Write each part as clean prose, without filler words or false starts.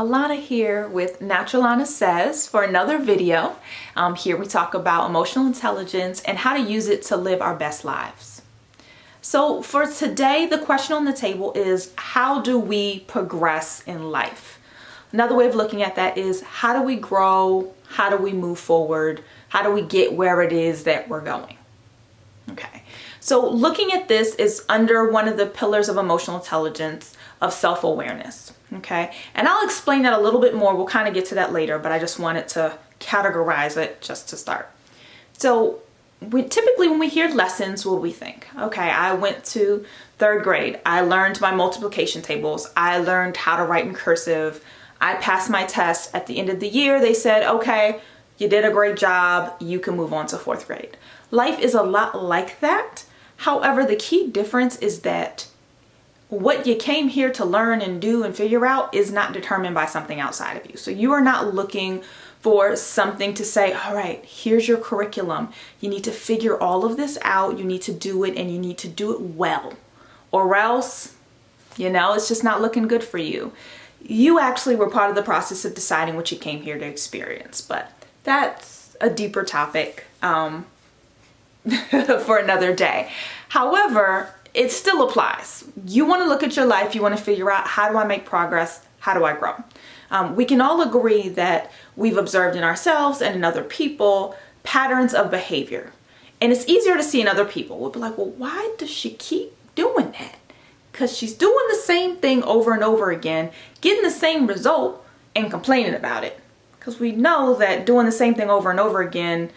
Alana here with Naturalana Says for another video. Here we talk about emotional intelligence and how to use it to live our best lives. So for today, the question on the table is, how do we progress in life? Another way of looking at that is, how do we grow? How do we move forward? How do we get where it is that we're going? Okay, so looking at this is under one of the pillars of emotional intelligence of self-awareness. Okay, and I'll explain that a little bit more. We'll kind of get to that later, but I just wanted to categorize it just to start. So typically when we hear lessons, what do we think? Okay, I went to third grade. I learned my multiplication tables. I learned how to write in cursive. I passed my test. At the end of the year, they said, okay, you did a great job. You can move on to fourth grade. Life is a lot like that. However, the key difference is that what you came here to learn and do and figure out is not determined by something outside of you. So you are not looking for something to say, all right, here's your curriculum. You need to figure all of this out. You need to do it, and you need to do it well, or else, it's just not looking good for you. You actually were part of the process of deciding what you came here to experience, but that's a deeper topic for another day. However, it still applies. You want to look at your life. You want to figure out, how do I make progress? How do I grow? We can all agree that we've observed in ourselves and in other people patterns of behavior. And it's easier to see in other people. We'll be like, well, why does she keep doing that? Because she's doing the same thing over and over again, getting the same result and complaining about it. Because we know that doing the same thing over and over again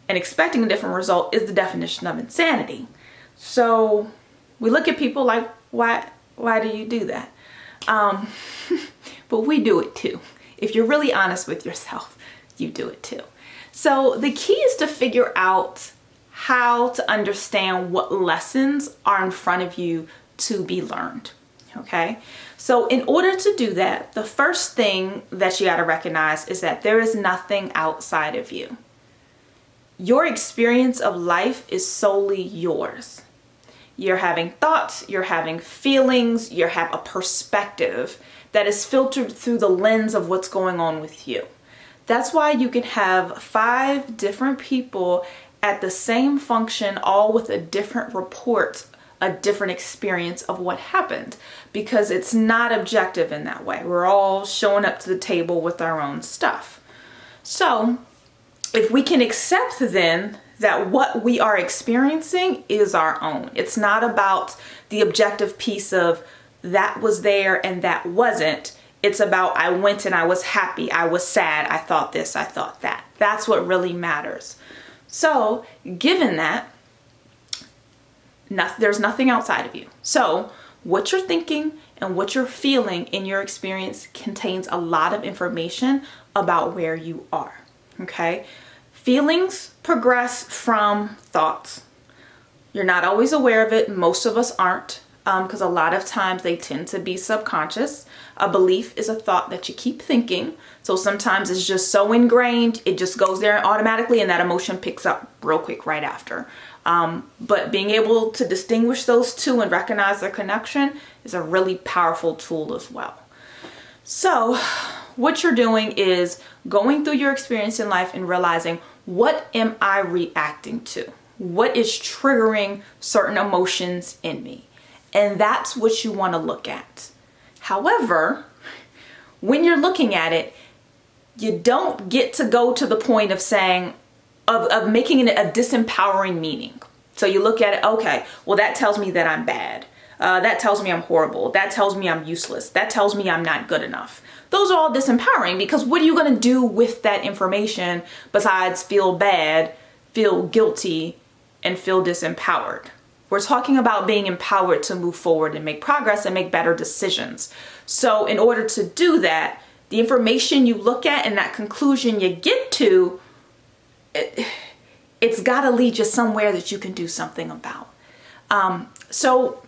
and expecting a different result is the definition of insanity. So we look at people like, why do you do that? But we do it too. If you're really honest with yourself, you do it too. So the key is to figure out how to understand what lessons are in front of you to be learned. Okay? So in order to do that, the first thing that you got to recognize is that there is nothing outside of you. Your experience of life is solely yours. You're having thoughts, you're having feelings, you have a perspective that is filtered through the lens of what's going on with you. That's why you can have 5 different people at the same function, all with a different report, a different experience of what happened, because it's not objective in that way. We're all showing up to the table with our own stuff. So if we can accept then that what we are experiencing is our own. It's not about the objective piece of that was there and that wasn't. It's about I went and I was happy, I was sad, I thought this, I thought that. That's what really matters. So given that, there's nothing outside of you. So what you're thinking and what you're feeling in your experience contains a lot of information about where you are. Okay? Feelings progress from thoughts. You're not always aware of it. Most of us aren't, because a lot of times they tend to be subconscious. A belief is a thought that you keep thinking. So sometimes it's just so ingrained, it just goes there automatically, and that emotion picks up real quick right after. But being able to distinguish those two and recognize their connection is a really powerful tool as well. So what you're doing is going through your experience in life and realizing, what am I reacting to? What is triggering certain emotions in me? And that's what you want to look at. However, when you're looking at it, you don't get to go to the point of saying, of making it a disempowering meaning. So you look at it, okay, well, that tells me that I'm bad. That tells me I'm horrible. That tells me I'm useless. That tells me I'm not good enough. Those are all disempowering, because what are you going to do with that information besides feel bad, feel guilty, and feel disempowered? We're talking about being empowered to move forward and make progress and make better decisions. So in order to do that, the information you look at and that conclusion you get to, it's got to lead you somewhere that you can do something about. So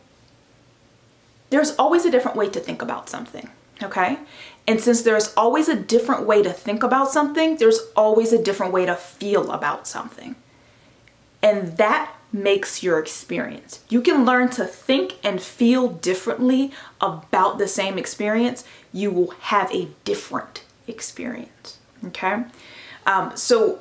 there's always a different way to think about something, okay? And since there's always a different way to think about something, there's always a different way to feel about something. And that makes your experience. You can learn to think and feel differently about the same experience. you will have a different experience. Okay. So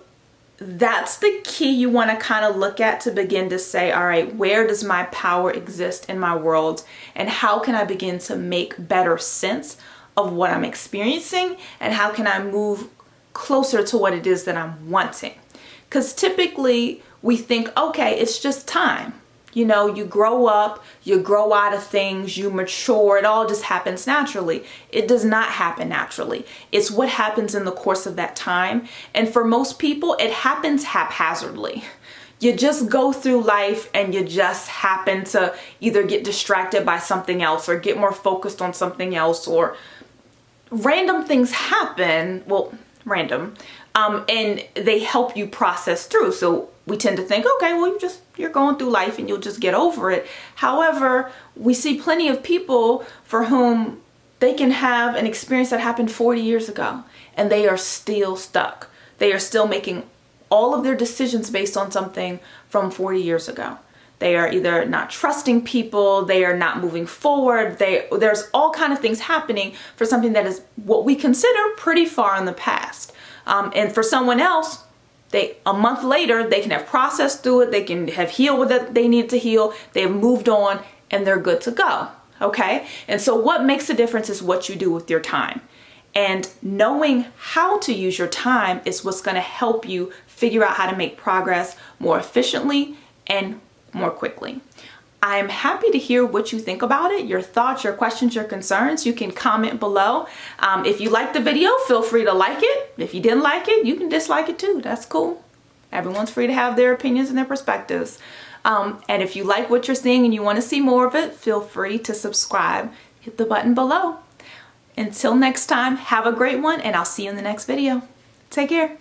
that's the key you want to kind of look at to begin to say, all right, where does my power exist in my world? And how can I begin to make better sense of what I'm experiencing? And how can I move closer to what it is that I'm wanting? Because typically we think, okay, it's just time. You know, you grow up, you grow out of things, you mature, it all just happens naturally. It does not happen naturally. It's what happens in the course of that time. And for most people, it happens haphazardly. You just go through life and you just happen to either get distracted by something else or get more focused on something else, or random things happen. Well, random. And they help you process through. So we tend to think, okay, well, you're going through life and you'll just get over it. However, we see plenty of people for whom they can have an experience that happened 40 years ago and they are still stuck. They are still making all of their decisions based on something from 40 years ago. They are either not trusting people, they are not moving forward. There's all kind of things happening for something that is what we consider pretty far in the past. And for someone else, a month later, they can have processed through it. They can have healed what they need to heal. They have moved on and they're good to go. Okay. And so what makes a difference is what you do with your time. And knowing how to use your time is what's going to help you figure out how to make progress more efficiently and more quickly. I'm happy to hear what you think about it, your thoughts, your questions, your concerns. You can comment below. If you liked the video, feel free to like it. If you didn't like it, you can dislike it too. That's cool. Everyone's free to have their opinions and their perspectives. And if you like what you're seeing and you want to see more of it, feel free to subscribe. Hit the button below. Until next time, have a great one, and I'll see you in the next video. Take care.